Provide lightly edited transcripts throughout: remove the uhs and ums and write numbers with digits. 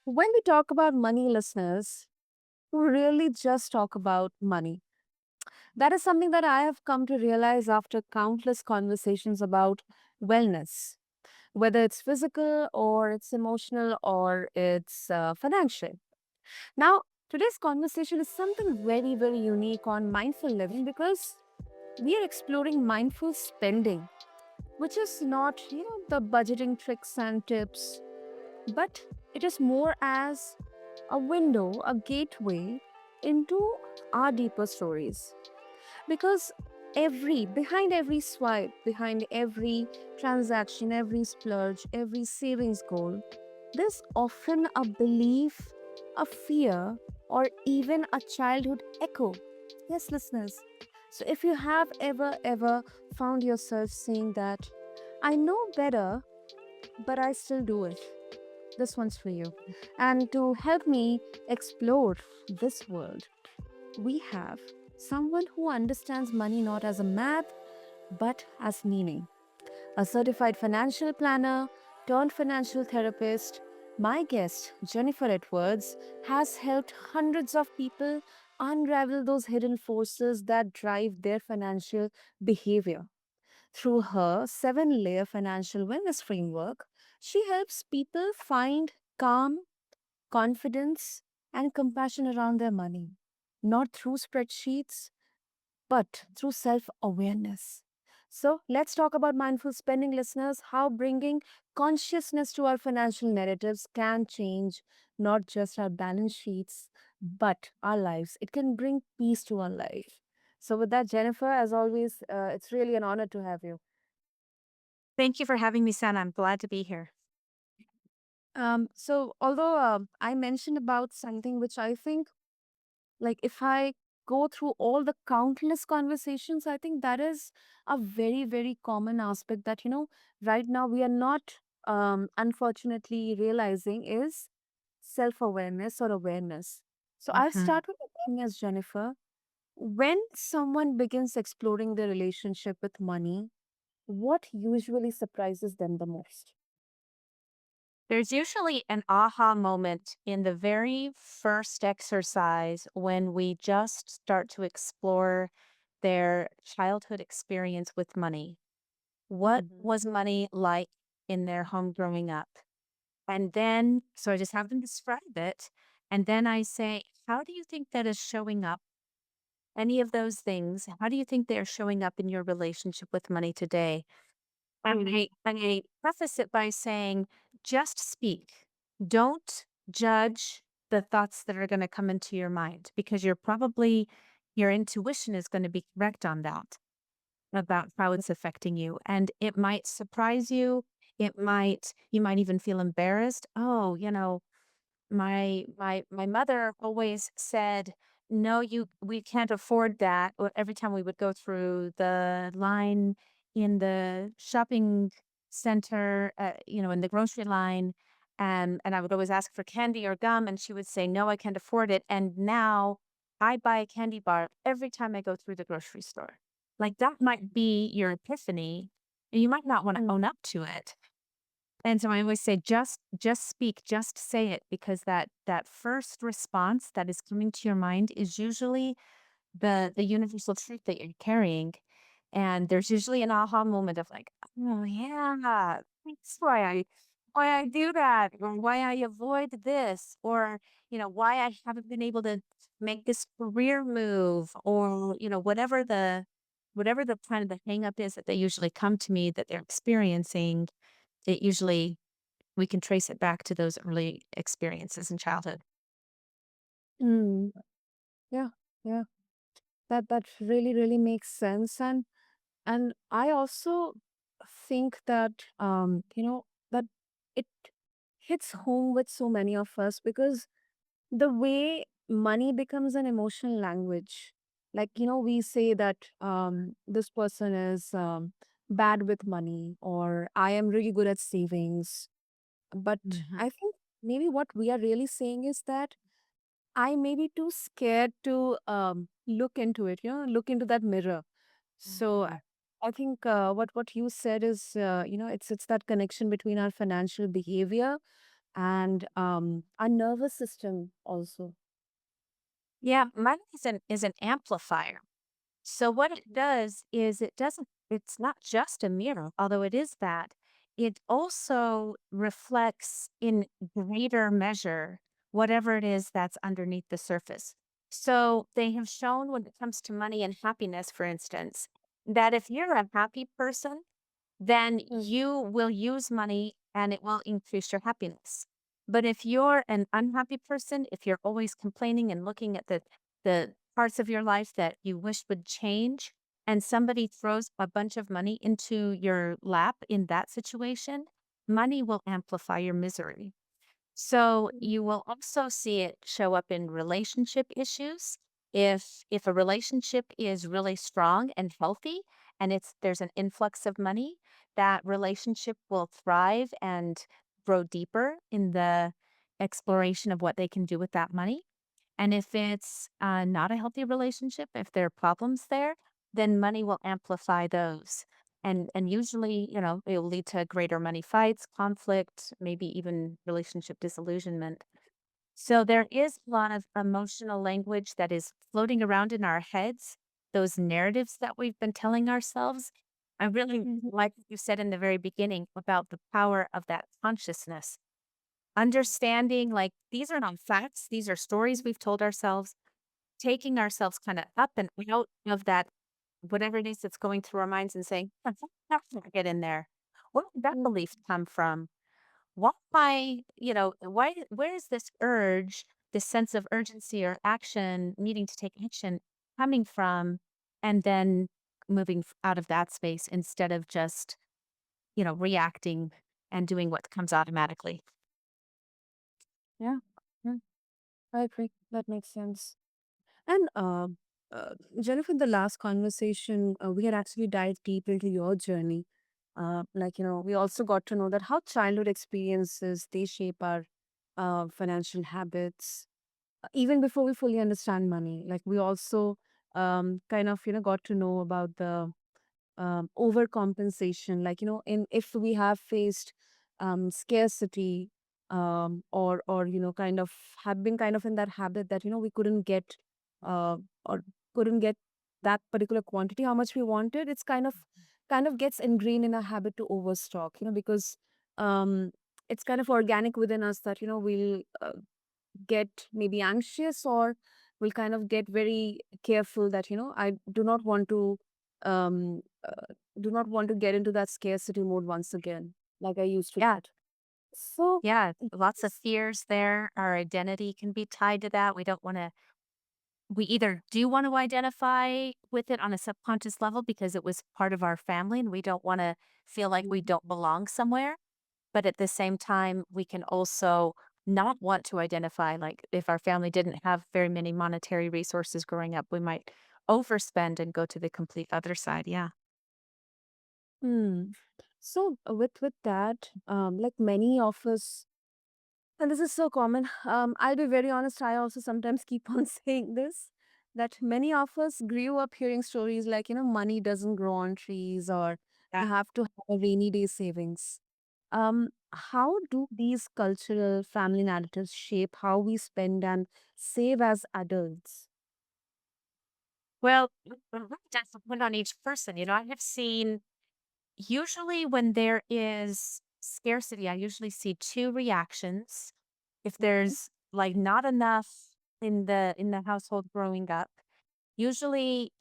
When we talk about money, listeners, we really just talk about money. That is something that I have come to realize after countless conversations about wellness, whether it's physical or it's emotional or it's financial. Now, today's conversation is something very, very unique on mindful living because we are exploring mindful spending, which is not, the budgeting tricks and tips, but it is more as a window, a gateway into our deeper stories. Because behind every swipe, behind every transaction, every splurge, every savings goal, there's often a belief, a fear, or even a childhood echo. Yes, listeners. So if you have ever found yourself saying that, I know better, but I still do it, this one's for you. And to help me explore this world, we have someone who understands money not as a math but as meaning. A certified financial planner turned financial therapist, my guest, Jennifer Edwards, has helped hundreds of people unravel those hidden forces that drive their financial behavior. Through her 7-layer financial wellness framework, she helps people find calm, confidence, and compassion around their money, not through spreadsheets, but through self awareness. So, let's talk about mindful spending, listeners, how bringing consciousness to our financial narratives can change not just our balance sheets, but our lives. It can bring peace to our life. So, with that, Jennifer, as always, it's really an honor to have you. Thank you for having me, Sana. I'm glad to be here. So although I mentioned about something which I think, like, if I go through all the countless conversations, I think that is a very, very common aspect that, right now we are not, unfortunately, realizing is self awareness or awareness. So I'll Mhm. start with the thing as Jennifer. When someone begins exploring their relationship with money, what usually surprises them the most? There's usually an aha moment in the very first exercise when we just start to explore their childhood experience with money. What Mhm. was money like in their home growing up? And then, so I just have them describe it. And then I say, how do you think that is showing up? Any of those things, how do you think they're showing up in your relationship with money today? And I preface it by saying, just speak. Don't judge the thoughts that are going to come into your mind because your intuition is going to be correct on that about how it's affecting you. And it might surprise you. You might even feel embarrassed. Oh, my mother always said, "No, we can't afford that." Every time we would go through the line in the shopping center, in the grocery line, and I would always ask for candy or gum, and she would say, "No, I can't afford it." And now I buy a candy bar every time I go through the grocery store. Like that might be your epiphany, and you might not want to Mm. own up to it. And so I always say, just speak, just say it, because that first response that is coming to your mind is usually the universal truth that you're carrying. And there's usually an aha moment of like, oh yeah, that's why I do that, or why I avoid this, or why I haven't been able to make this career move, or whatever the kind of the hang up is that they usually come to me that they're experiencing. It usually we can trace it back to those early experiences in childhood. Mm. Yeah, yeah. That really, really makes sense. And I also think that that it hits home with so many of us because the way money becomes an emotional language, like, we say that this person is bad with money, or I am really good at savings. But Mhm. I think maybe what we are really saying is that I may be too scared to look into it, look into that mirror. So Mhm. I think what you said is, it's that connection between our financial behavior and our nervous system also. Yeah, money is an amplifier. So what it does is it's not just a mirror, although it is that. It also reflects in greater measure whatever it is that's underneath the surface. So they have shown when it comes to money and happiness, for instance, that if you're a happy person, then Mm. you will use money and it will increase your happiness. But if you're an unhappy person, if you're always complaining and looking at the parts of your life that you wish would change, and somebody throws a bunch of money into your lap in that situation, money will amplify your misery. So you will also see it show up in relationship issues. If a relationship is really strong and healthy and there's an influx of money, that relationship will thrive and grow deeper in the exploration of what they can do with that money. And if it's not a healthy relationship, if there are problems there, then money will amplify those. And usually, it will lead to greater money fights, conflict, maybe even relationship disillusionment. So there is a lot of emotional language that is floating around in our heads, those narratives that we've been telling ourselves. I really Mhm. like what you said in the very beginning about the power of that consciousness. Understanding like these are not facts, these are stories we've told ourselves, taking ourselves kinda up and out of that whatever it is that's going through our minds and saying, "Huh, how did that get in there? Where did that Mm. belief come from? Why where is this urge, this sense of urgency or action, needing to take action coming from?" And then moving out of that space instead of just, reacting and doing what comes automatically. Yeah, yeah, I agree. That makes sense. And Jennifer, the last conversation, we had actually dived deep into your journey. We also got to know that how childhood experiences they shape our financial habits, even before we fully understand money. Like we also kind of got to know about the overcompensation, like in if we have faced scarcity, or kind of have been kind of in that habit that we couldn't get or couldn't get that particular quantity how much we wanted. It's kind of gets ingrained in a habit to overstock, because um it's kind of organic within us that we'll get maybe anxious, or will kind of get very careful that I um do not want to get into that scarcity mode once again like I used to Yeah. get. So Yeah, lots of yes. fears there. Our identity can be tied to that. We either do want to identify with it on a subconscious level because it was part of our family and we don't want to feel like we Mhm. don't belong somewhere. But at the same time, we can also not want to identify, like if our family didn't have very many monetary resources growing up, we might overspend and go to the complete other side. Yeah. Hmm. So with that, like many of us, and this is so common. I'll be very honest, I also sometimes keep on saying this, that many of us grew up hearing stories like, money doesn't grow on trees, or you Yeah. have to have a rainy day savings. How do these cultural family narratives shape how we spend and save as adults? Well, it really does depend on each person. I have seen usually when there is scarcity, I usually see two reactions. If Mhm. there's like not enough in the household growing up, usually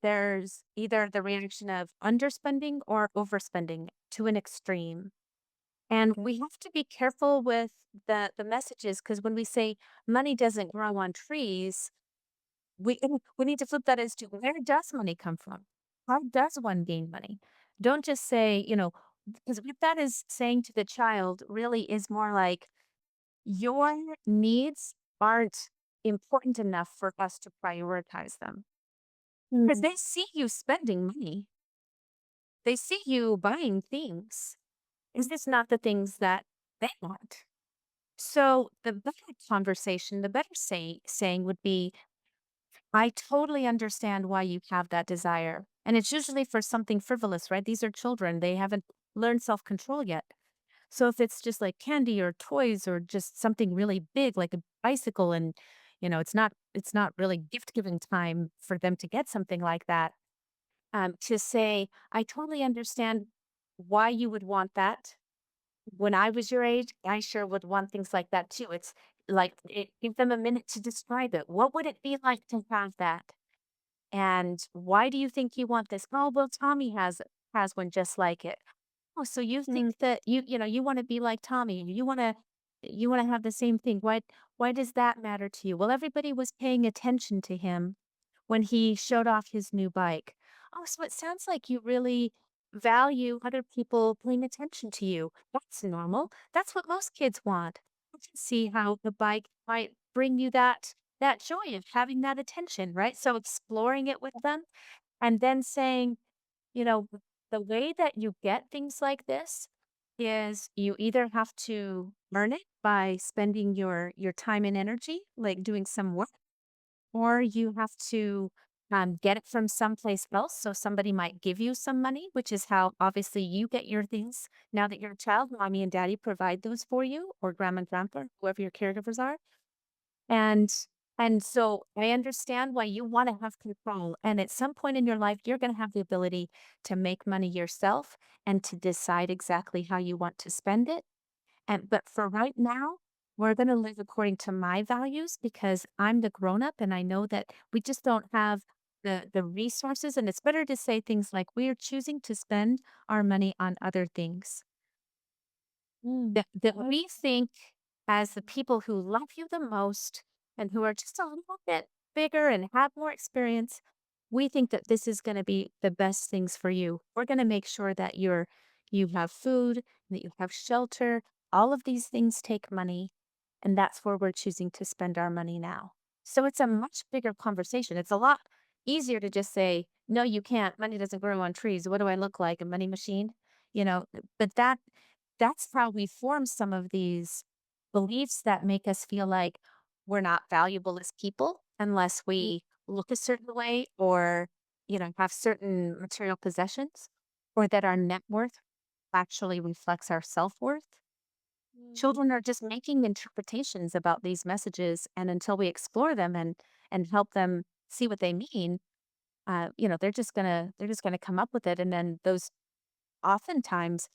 there's either the reaction of underspending or overspending to an extreme. And Okay. we have to be careful with the messages because when we say money doesn't grow on trees, we need to flip that as to where does money come from? How does one gain money? Don't just say, because what that is saying to the child really is more like your needs aren't important enough for us to prioritize them. Because Hmm. they see you spending money, they see you buying things. Is this not the things that they want? So the better conversation, the better saying would be, I totally understand why you have that desire. And it's usually for something frivolous, right? These are children. They haven't learned self-control yet. So if it's just like candy or toys or just something really big like a bicycle and it's not really gift giving time for them to get something like that, to say, I totally understand why you would want that. When I was your age, I sure would want things like that too. It's like give them a minute to describe it. What would it be like to have that? And why do you think you want this? Oh, well, Tommy has one just like it. Oh, so you Mm, think that you wanna be like Tommy, you wanna have the same thing. Why does that matter to you? Well, everybody was paying attention to him when he showed off his new bike. Oh, so it sounds like you really value other people paying attention to you. That's normal. That's what most kids want. I can see how the bike might bring you that joy of having that attention, right? So exploring it with them and then saying, you know, the way that you get things like this is you either have to earn it by spending your time and energy, like doing some work, or you have to get it from someplace else. So somebody might give you some money, which is how obviously you get your things now that you're a child. Mommy and daddy provide those for you, or grandma and grandpa, whoever your caregivers are. And and so I understand why you want to have control. And at some point in your life, you're going to have the ability to make money yourself and to decide exactly how you want to spend it. And but for right now, we're going to live according to my values because I'm the grown up and I know that we just don't have the resources, and it's better to say things like we are choosing to spend our money on other things mm, that we think as the people who love you the most and who are just a little bit bigger and have more experience, we think that this is going to be the best things for you. We're going to make sure that you have food, that you have shelter. All of these things take money, and that's where we're choosing to spend our money now. So it's a much bigger conversation. It's a lot easier to just say, no, you can't. Money doesn't grow on trees. What do I look like? A money machine? But that's how we form some of these beliefs that make us feel like we're not valuable as people unless mm, we look a certain way or, have certain material possessions, or that our net worth actually reflects our self-worth. mm, Children are just making interpretations about these messages, and until we explore them and help them see what they mean, they're just gonna come up with it, and then those oftentimes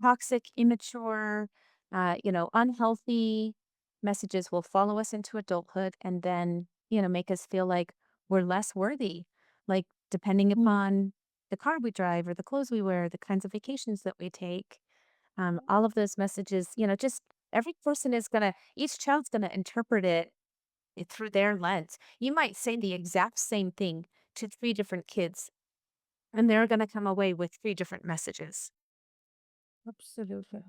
toxic, immature, unhealthy messages will follow us into adulthood and then, make us feel like we're less worthy. Like, depending mm. upon the car we drive or the clothes we wear, the kinds of vacations that we take, all of those messages, just every person is going to, each child's going to interpret it through their lens. You might say the exact same thing to three different kids, and they're going to come away with three different messages. Absolutely.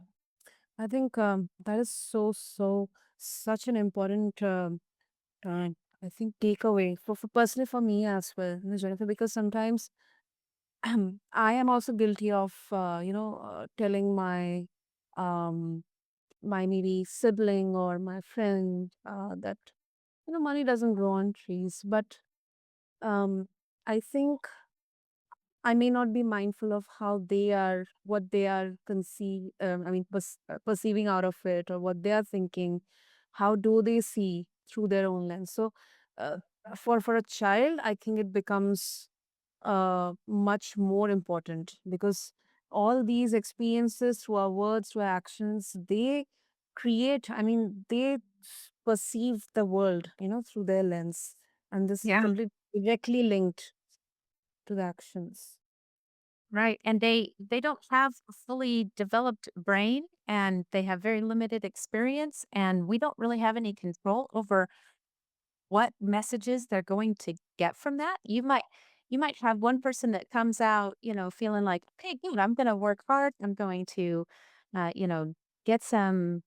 I think that is such an important I think takeaway for personally for me as well, Jennifer, because sometimes I am also guilty of telling um my maybe sibling or my friend that money doesn't grow on trees, but um I think I may not be mindful of how they are, what they are perceiving out of it, or what they are thinking. How do they see through their own lens? So, uh, for a child, I think it becomes much more important because all these experiences, through our words, through our actions, they create. I mean, they perceive the world, through their lens, and this is Yeah. completely directly linked to the actions. Right, and they don't have a fully developed brain, and they have very limited experience, and we don't really have any control over what messages they're going to get from that. You might have one person that comes out, feeling like, "Okay, good, I'm gonna work hard. I'm going to, get some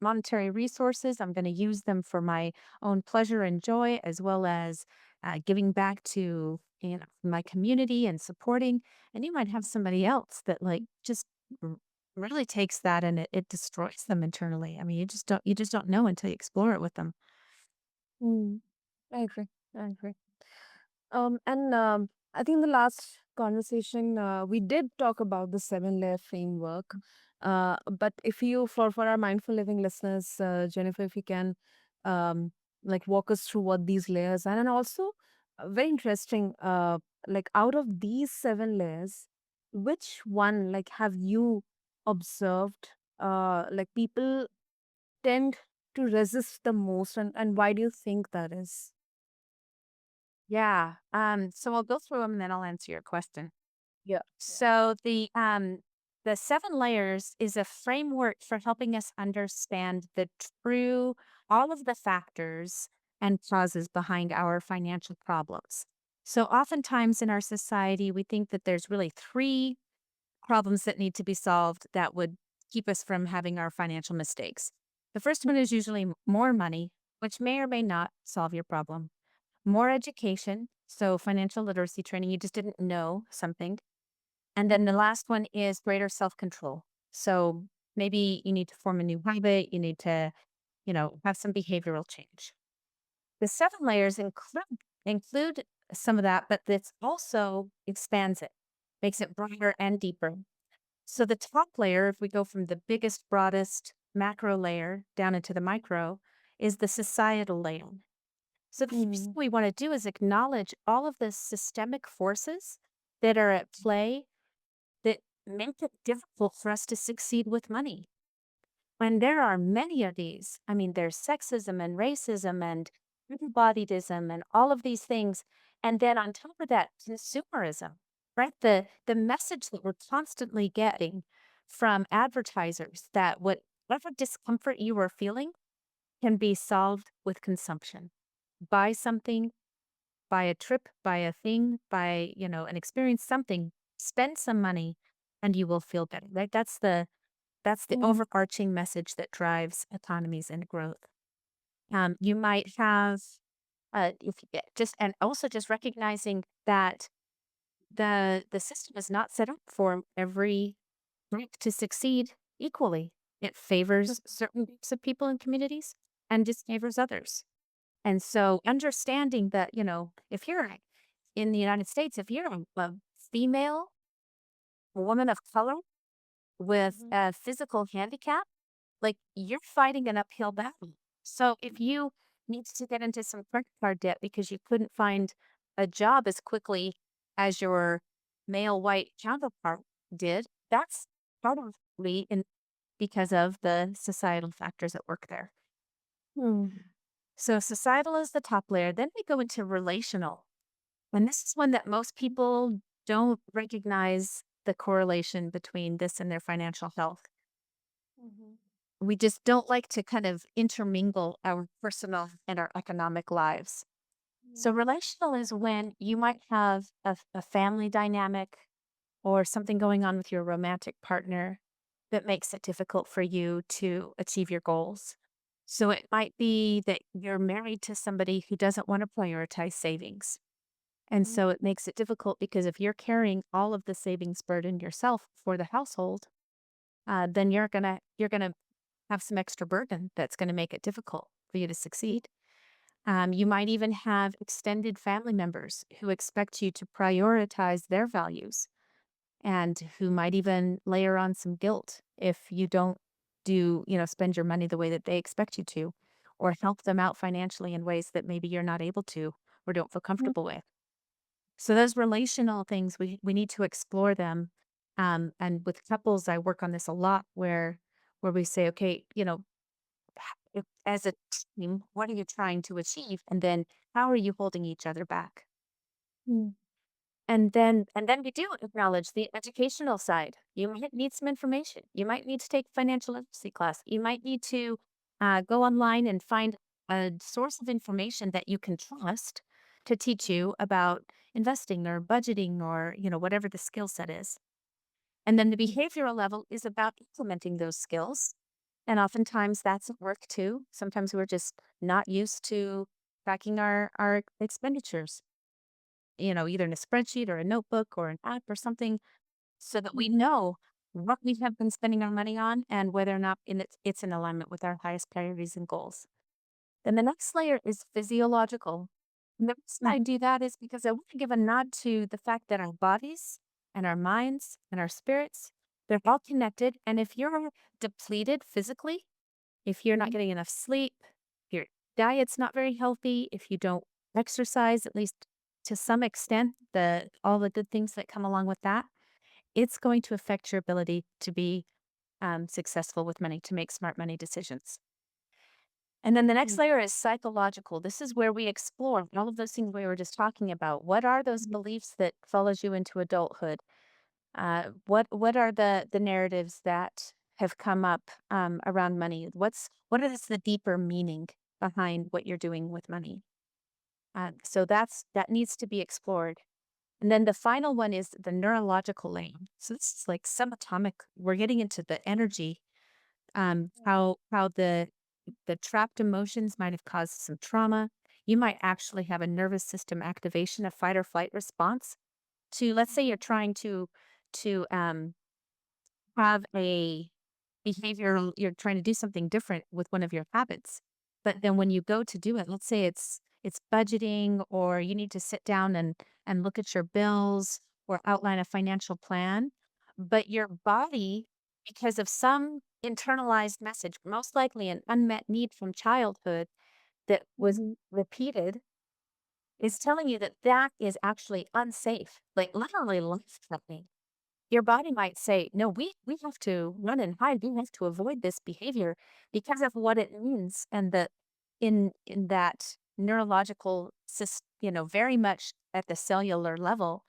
monetary resources. I'm gonna use them for my own pleasure and joy, as well as giving back to my community and supporting." And you might have somebody else that like just r- really takes that and it destroys them internally. I mean, you just don't know until you explore it with them. Mm, I agree. I agree. And I think the last conversation we did talk about the seven layer framework. But if you, for our mindful living listeners, Jennifer, if you can, um, like walk us through what these layers are, and also very interesting. Like out of these seven layers, which one like have you observed? Like people tend to resist the most, and why do you think that is? Yeah. So I'll go through them and then I'll answer your question. Yeah. So the seven layers is a framework for helping us understand the true all of the factors and causes behind our financial problems. So oftentimes in our society, we think that there's really three problems that need to be solved that would keep us from having our financial mistakes. The first one is usually more money, which may or may not solve your problem. More education, so financial literacy training, you just didn't know something. And then the Mhm. last one is greater self control. So maybe you need to form a new habit, you need to, have some behavioral change. The seven layers include some of that, but this also expands it, makes it broader and deeper. So the top layer, if we go from the biggest, broadest macro layer down into the micro, is the societal layer. So the first thing Mhm. we want to do is acknowledge all of the systemic forces that are at play that make it difficult for us to succeed with money. When there are many of these, I mean, there's sexism and racism and bodydism and all of these things. And then on top of that, consumerism, right? The message that we're constantly getting from advertisers that whatever discomfort you are feeling can be solved with consumption. Buy something, buy a trip, buy a thing, buy, an experience, something, spend some money and you will feel better. Right? That's the Mhm. overarching message that drives economies and growth. You might have if you just and also just recognizing that the system is not set up for every group to succeed equally. It favors certain groups of people and communities and disfavors others. And so understanding that, if you're in the United States, if you're a female, a woman of color with Mhm. a physical handicap, like you're fighting an uphill battle. So if you need to get into some credit card debt because you couldn't find a job as quickly as your male white counterpart did, that's probably because of the societal factors at work there. Mhm. So societal is the top layer. Then we go into relational. And this is one that most people don't recognize the correlation between this and their financial health. Mhm. We just don't like to kind of intermingle our personal and our economic lives. So, Yeah. relational is when you might have a family dynamic or something going on with your romantic partner that makes it difficult for you to achieve your goals. So, it might be that you're married to somebody who doesn't want to prioritize savings. And Mhm. so it makes it difficult because if you're carrying all of the savings burden yourself for the household, then you're gonna have some extra burden that's going to make it difficult for you to succeed. You might even have extended family members who expect you to prioritize their values and who might even layer on some guilt if you don't spend your money the way that they expect you to, or help them out financially in ways that maybe you're not able to or don't feel Mhm. comfortable with. So those relational things, we need to explore them. And with couples, I work on this a lot where we say, okay, as a team, what are you trying to achieve? And then how are you holding each other back? Mhm. And then we do acknowledge the educational side. You might need some information. You might need to take financial literacy class. You might need to go online and find a source of information that you can trust to teach you about investing or budgeting or whatever the skill set is. And then the behavioral level is about implementing those skills. And oftentimes that's at work too. Sometimes we're just not used to tracking our expenditures, either in a spreadsheet or a notebook or an app or something so that we Mhm. know what we have been spending our money on and whether or not it's in alignment with our highest priorities and goals. Then the next layer is physiological. And the reason I do that is because I want to give a nod to the fact that our bodies and our minds and our spirits, they're all connected. And if you're depleted physically, if you're not Mhm. getting enough sleep, if your diet's not very healthy, if you don't exercise, at least to some extent, the all the good things that come along with that, it's going to affect your ability to be successful with money, to make smart money decisions. And then the next Mm, layer is psychological. This is where we explore all of those things we were just talking about. What are those mhm, beliefs that follows you into adulthood? What are the narratives that have come up around money? What is the deeper meaning behind what you're doing with money? So that needs to be explored. And then the final one is the neurological lane. So this is like subatomic. We're getting into the energy, how the trapped emotions might have caused some trauma. You might actually have a nervous system activation, a fight or flight response to, let's say you're trying to have a behavioral you're trying to do something different with one of your habits. But then when you go to do it, let's say it's budgeting or you need to sit down and look at your bills or outline a financial plan, but your body, because of some internalized message, most likely an unmet need from childhood that was mhm, repeated, is telling you that that is actually unsafe, like literally life threatening. Your body might say, "No, we have to run and hide. We have to avoid this behavior because of what it means." And that in that neurological very much at the cellular level,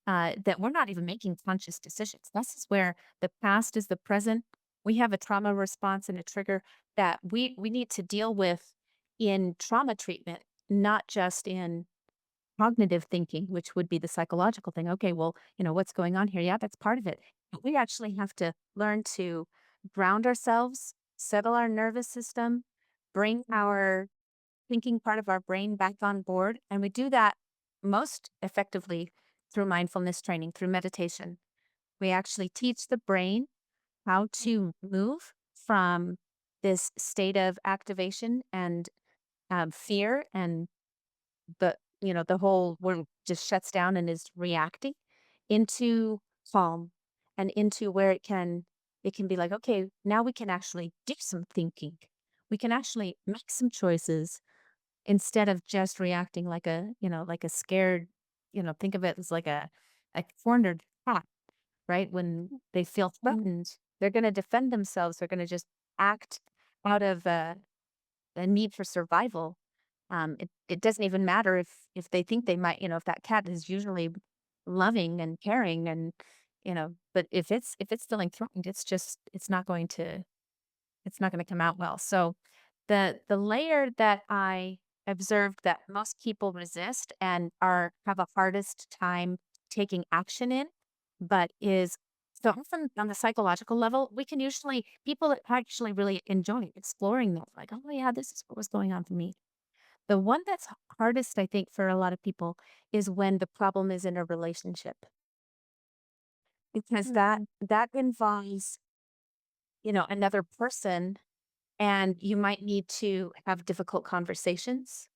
that we're not even making conscious decisions. This is where the past is the present. We have a trauma response and a trigger that we need to deal with in trauma treatment, not just in cognitive thinking, which would be the psychological thing. Okay, well, what's going on here? Yeah, that's part of it. But we actually have to learn to ground ourselves, settle our nervous system, bring mhm, our thinking part of our brain back on board. And we do that most effectively through mindfulness training, through meditation. We actually teach the brain how to move from this state of activation and fear and the whole world just shuts down and is reacting into calm and into where it can be like, okay, now we can actually do some thinking. We can actually make some choices instead of just reacting like a scared, think of it as like a cornered cat, right? When they feel threatened, they're going to defend themselves. They're going to just act out of a need for survival. It doesn't even matter if they think they might, if that cat is usually loving and caring and, but if it's feeling threatened, it's not going to come out well. So the layer that I observed that most people resist and have a hardest time taking action in, but is so often on the psychological level, we can usually people that actually really enjoy exploring that, like, oh yeah, this is what was going on for me. The one that's hardest, I think, for a lot of people is when the problem is in a relationship, because that mhm, that involves, another person, and you might need to have difficult conversations.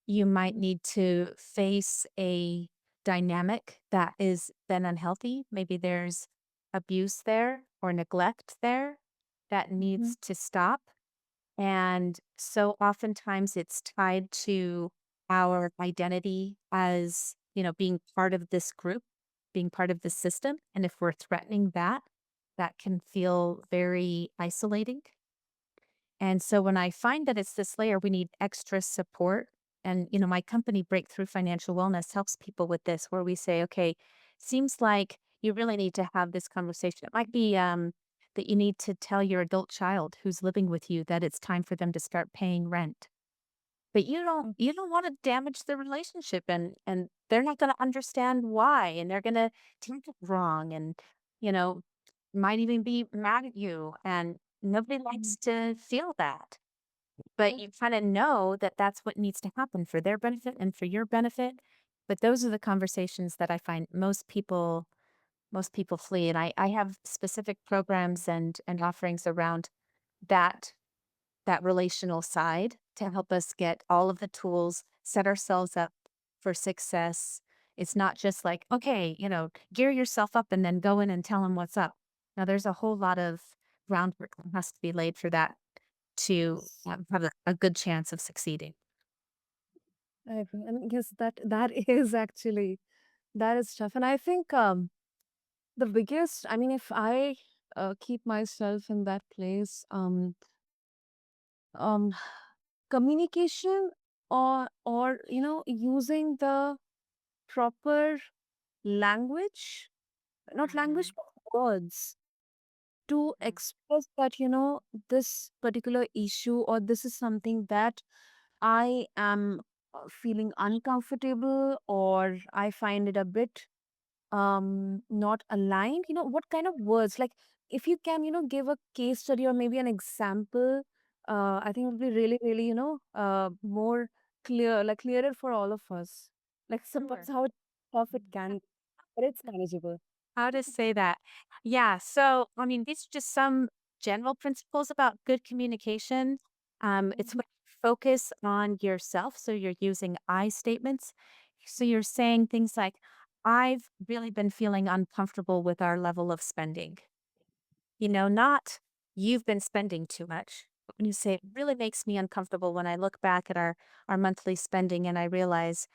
You might mhm, need to face a dynamic that is then unhealthy. Maybe there's abuse there or neglect there that mhm, needs to stop. And so oftentimes it's tied to our identity as, being part of this group, being part of the system. And if we're threatening that, that can feel very isolating. And so when I find that it's this layer, we need extra support. And, my company, Breakthrough Financial Wellness, helps people with this, where we say, okay, seems like you really need to have this conversation. It might be that you need to tell your adult child who's living with you that it's time for them to start paying rent. But you don't mhm, you don't want to damage the relationship, and they're not going to understand why, and they're going to take it wrong, and you know might even be mad at you, and nobody mhm, likes to feel that. But you kind of know that that's what needs to happen for their benefit and for your benefit. But those are the conversations that I find most people flee. And I have specific programs and offerings around that that relational side to help us get all of the tools set ourselves up for success. It's not just like, okay, gear yourself up and then go in and tell them what's up. Now, there's a whole lot of groundwork that has to be laid for that to have a good chance of succeeding. I agree. And yes, that is actually that is tough. And I think the biggest, I mean, if I keep myself in that place, um, communication or using the proper language, not language, Mhm. but words to Mhm. express that this particular issue or this is something that I am feeling uncomfortable or I find it a bit not aligned. What kind of words, like if you can give a case study or maybe an example, I think it would be really really more clear, like clearer for all of us, like suppose Sure. how tough it can be, but it's manageable. How to say that? Yeah. So, I mean, these are just some general principles about good communication. It's Mhm. when you focus on yourself. So, you're using I statements. So, you're saying things like, I've really been feeling uncomfortable with our level of spending. Not you've been spending too much. But when you say it really makes me uncomfortable when I look back at our monthly spending and I realize,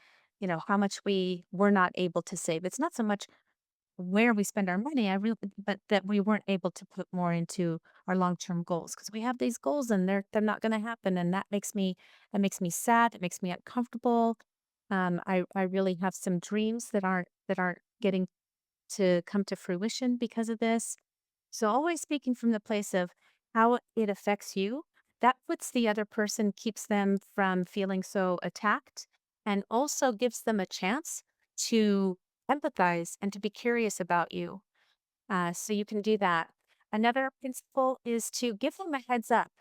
how much we were not able to save. It's not so much where we spend our money, but that we weren't able to put more into our long-term goals because we have these goals and they're not going to happen, and that makes me sad. It makes me uncomfortable. I really have some dreams that aren't getting to come to fruition because of this. So always speaking from the place of how it affects you, that puts the other person, keeps them from feeling so attacked, and also gives them a chance to empathize and to be curious about you. So you can do that. Another principle is to give them a heads up,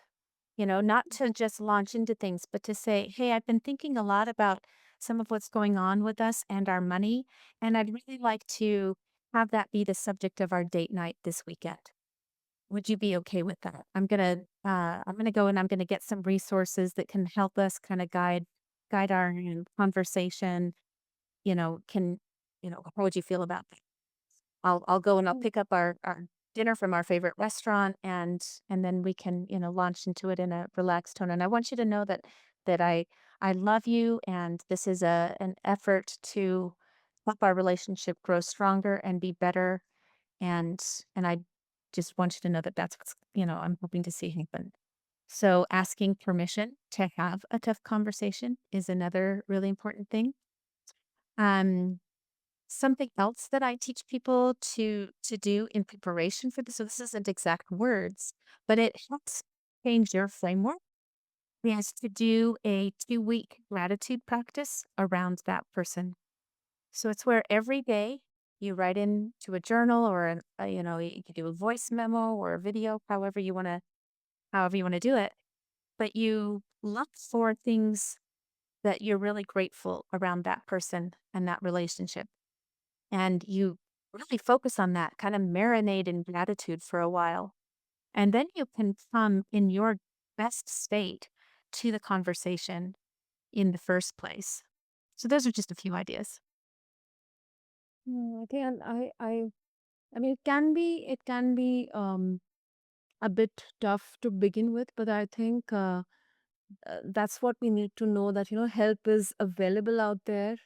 not to just launch into things, but to say, hey, I've been thinking a lot about some of what's going on with us and our money, and I'd really like to have that be the subject of our date night this weekend. Would you be okay with that? I'm gonna go and I'm gonna get some resources that can help us kind of guide our conversation. Can how would you feel about that? I'll go and I'll pick up our dinner from our favorite restaurant, and then we can, launch into it in a relaxed tone. And I want you to know that I love you, and this is an effort to help our relationship grow stronger and be better. And I just want you to know that that's what's, I'm hoping to see happen. So asking permission to have a tough conversation is another really important thing. Um, Something else that I teach people to do in preparation for this, so this isn't exact words, but it helps change your framework, is to do a 2-week gratitude practice around that person. So it's where every day you write into a journal or you can do a voice memo or a video, however you want to do it, but you look for things that you're really grateful around that person and that relationship. And you really focus on that, kind of marinate in gratitude for a while. And then you can come in your best state to the conversation in the first place. So those are just a few ideas. Okay, and I mean, it can be a bit tough to begin with, but I think that's what we need to know, that help is available out there,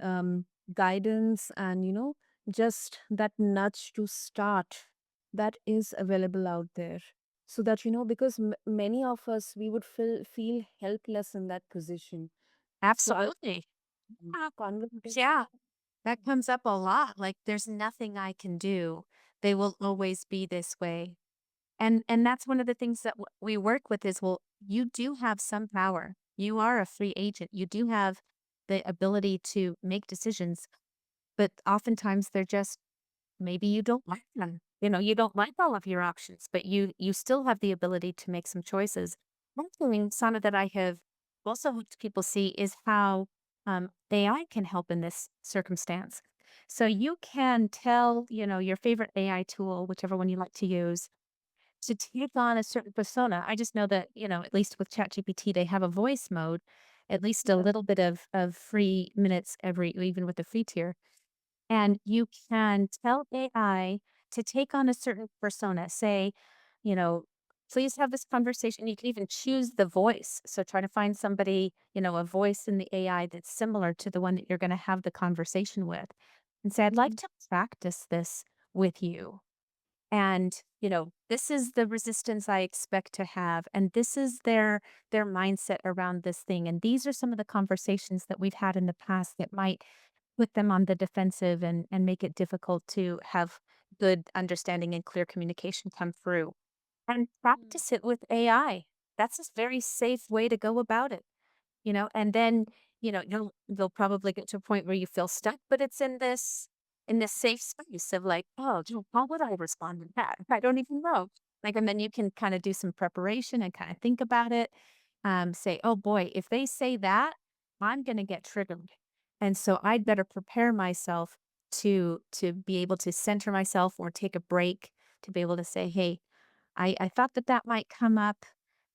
um, guidance and just that nudge to start, that is available out there, so that because many of us, we would feel helpless in that position. So Absolutely. Uh, conversation. yeah, that comes up a lot. Like, there's nothing I can do. They will always be this way. And that's one of the things that we work with is, well, you do have some power. You are a free agent. You do have the ability to make decisions, but oftentimes they're just maybe you don't like them. You don't like all of your options, but you still have the ability to make some choices. One thing, Sana, that I have also helped people see is how AI can help in this circumstance. So you can tell, your favorite AI tool, whichever one you like to use, to take on a certain persona. I just know that, at least with ChatGPT, they have a voice mode, at least a Yeah. little bit of free minutes every even with the free tier. And you can tell AI to take on a certain persona. Say, you know, please have this conversation. You can even choose the voice. So try to find somebody, a voice in the AI that's similar to the one that you're going to have the conversation with. And say, I'd like Mhm. to practice this with you. And, this is the resistance I expect to have. And this is their mindset around this thing. And these are some of the conversations that we've had in the past that might put them on the defensive and make it difficult to have good understanding and clear communication come through. And Mm. practice it with AI. That's a very safe way to go about it. And then, they'll probably get to a point where you feel stuck, but it's in this safe space of like, oh, how would I respond to that? I don't even know. Like, and then you can kind of do some preparation and kind of think about it. Say, oh boy, if they say that, I'm gonna get triggered. And so I'd better prepare myself to be able to center myself or take a break to be able to say, hey, I thought that that might come up,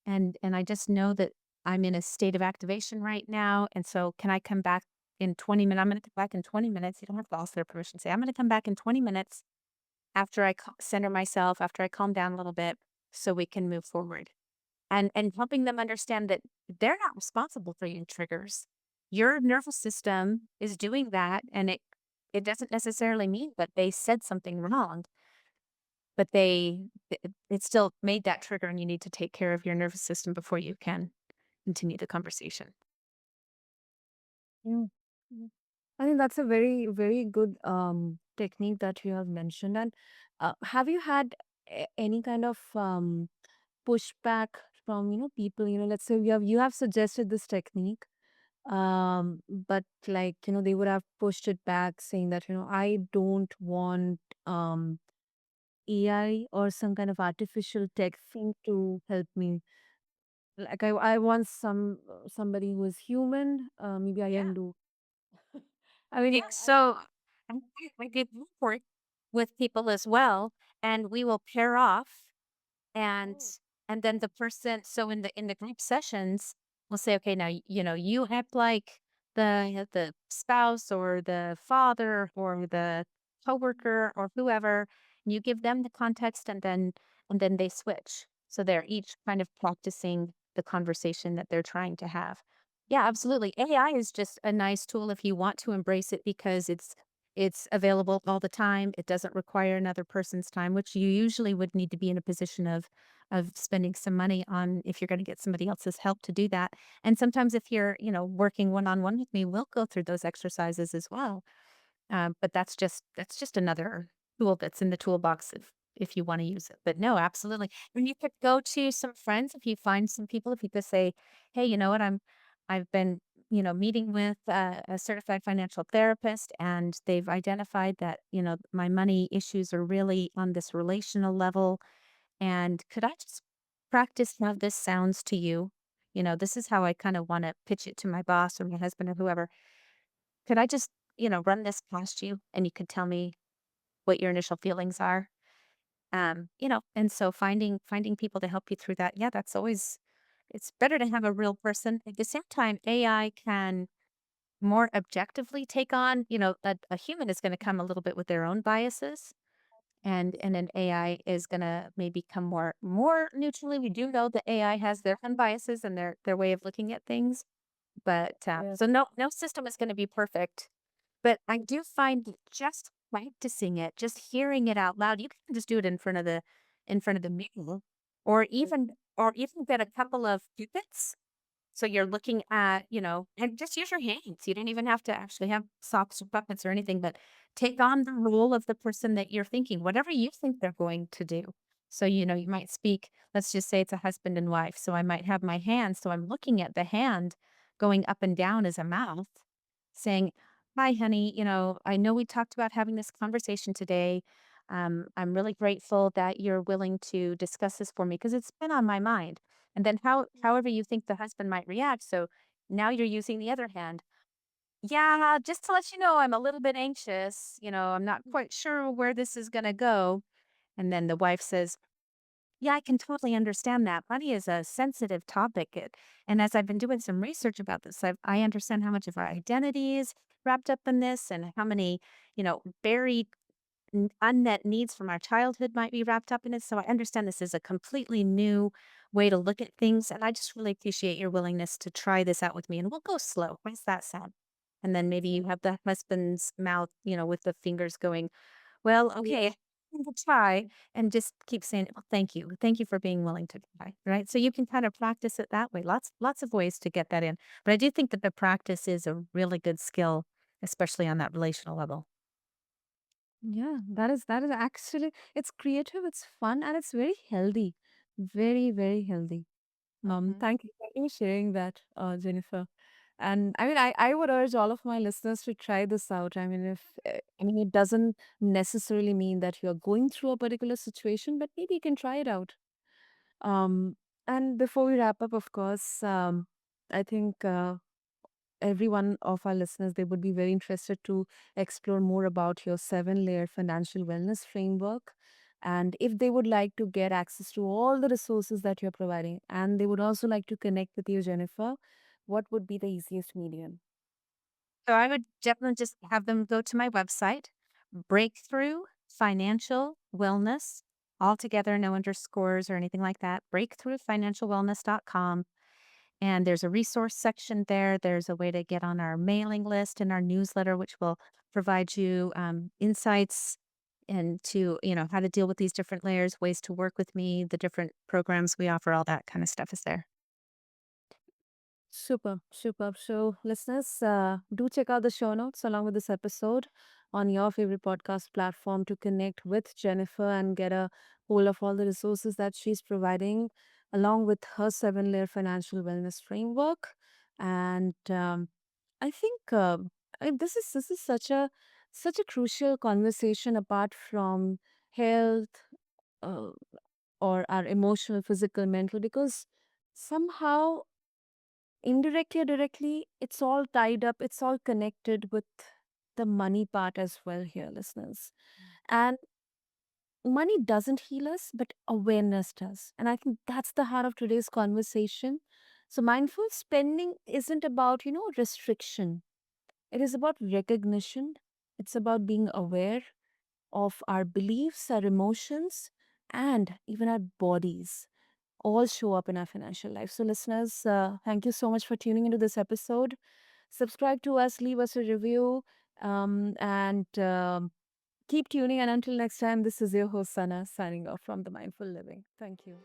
and I just know that I'm in a state of activation right now, and so can I come back in 20 minutes? I'm gonna come back in 20 minutes. You don't have to ask their permission. Say, "I'm gonna come back in 20 minutes after I center myself, after I calm down a little bit, so we can move forward." And helping them understand that they're not responsible for your triggers. Your nervous system is doing that, and it doesn't necessarily mean that they said something wrong. But it still made that trigger, and you need to take care of your nervous system before you can continue the conversation. Yeah. Mhm. I think that's a very, very good technique that you have mentioned. And have you had any kind of pushback from people? Let's say you have suggested this technique, but like they would have pushed it back, saying that I don't want AI or some kind of artificial tech thing to help me. Like I want somebody who is human. Maybe I Yeah. can do. I mean, Yeah, so I did work with people as well, and we will pair off and Oh. and then the person so in the group sessions, we'll say, "Okay, now, you act like the spouse or the father or the coworker or whoever, and you give them the context and then they switch." So they're each kind of practicing the conversation that they're trying to have. Yeah, absolutely. AI is just a nice tool if you want to embrace it because it's available all the time. It doesn't require another person's time, which you usually would need to be in a position of spending some money on if you're going to get somebody else's help to do that. And sometimes if you're, working one-on-one with me, we'll go through those exercises as well. But that's just another tool that's in the toolbox if you want to use it. But no, absolutely. And you could go to some friends if you find some people. If you just say, "Hey, you know what? I've been meeting with a certified financial therapist, and they've identified that my money issues are really on this relational level. And could I just practice how this sounds to you? This is how I kind of want to pitch it to my boss or my husband or whoever. Could I just, run this past you and you could tell me what your initial feelings are?" And so finding people to help you through that, yeah, that's always it's better to have a real person. At the same time, AI can more objectively take on, a human is going to come a little bit with their own biases. And an AI is gonna maybe come more neutrally. We do know that AI has their own biases and their way of looking at things, but Yeah. so no system is going to be perfect. But I do find that just practicing it, just hearing it out loud, you can just do it in front of the mirror, or even get a couple of puppets so you're looking at, and just use your hands. You don't even have to actually have socks or buckets or anything, but take on the role of the person that you're thinking, whatever you think they're going to do. So, you might speak, let's just say it's a husband and wife. So I might have my hand. So I'm looking at the hand going up and down as a mouth saying, "Hi, honey, I know we talked about having this conversation today. I'm really grateful that you're willing to discuss this for me because it's been on my mind." And then however you think the husband might react, so now you're using the other hand. "Yeah, just to let you know, I'm a little bit anxious, I'm not quite sure where this is gonna go." And then the wife says, Yeah, I can totally understand that. Money is a sensitive topic. And as I've been doing some research about this, I understand how much of our identity is wrapped up in this and how many, buried unmet needs from our childhood might be wrapped up in it. So I understand this is a completely new way to look at things. And I just really appreciate your willingness to try this out with me. And we'll go slow. How's that sound? And then maybe you have the husband's mouth, with the fingers going, well, okay, we'll try, and just keep saying, "Well, thank you. Thank you for being willing to try," right? So you can kind of practice it that way. Lots of ways to get that in. But I do think that the practice is a really good skill, especially on that relational level. Yeah, that is actually it's creative, it's fun, and it's very healthy. Very, very healthy. Mhm. Thank you for sharing that, Jennifer. And I mean, I would urge all of my listeners to try this out. I mean, I mean, it doesn't necessarily mean that you're going through a particular situation, but maybe you can try it out. Um, and before we wrap up, of course, I think every one of our listeners, they would be very interested to explore more about your 7-layer financial wellness framework. And if they would like to get access to all the resources that you're providing, and they would also like to connect with you, Jennifer, what would be the easiest medium? So I would definitely just have them go to my website, Breakthrough Financial Wellness, all together, no underscores or anything like that. Breakthroughfinancialwellness.com. And there's a resource section there. There's a way to get on our mailing list and our newsletter, which will provide you insights into, how to deal with these different layers, ways to work with me, the different programs we offer, all that kind of stuff is there. Super, super. So, listeners, do check out the show notes along with this episode on your favorite podcast platform to connect with Jennifer and get a hold of all the resources that she's providing, along with her 7-layer financial wellness framework. And I think this is such a crucial conversation apart from health uh, or our emotional, physical, mental, because somehow indirectly or directly, it's all tied up, it's all connected with the money part as well here, listeners. And money doesn't heal us, but awareness does. And I think that's the heart of today's conversation. So mindful spending isn't about, restriction. It is about recognition. It's about being aware of our beliefs, our emotions, and even our bodies all show up in our financial life. So, listeners, thank you so much for tuning into this episode. Subscribe to us, leave us a review, and keep tuning. And until next time, this is your host, Sana, signing off from The Mindful Living. Thank you.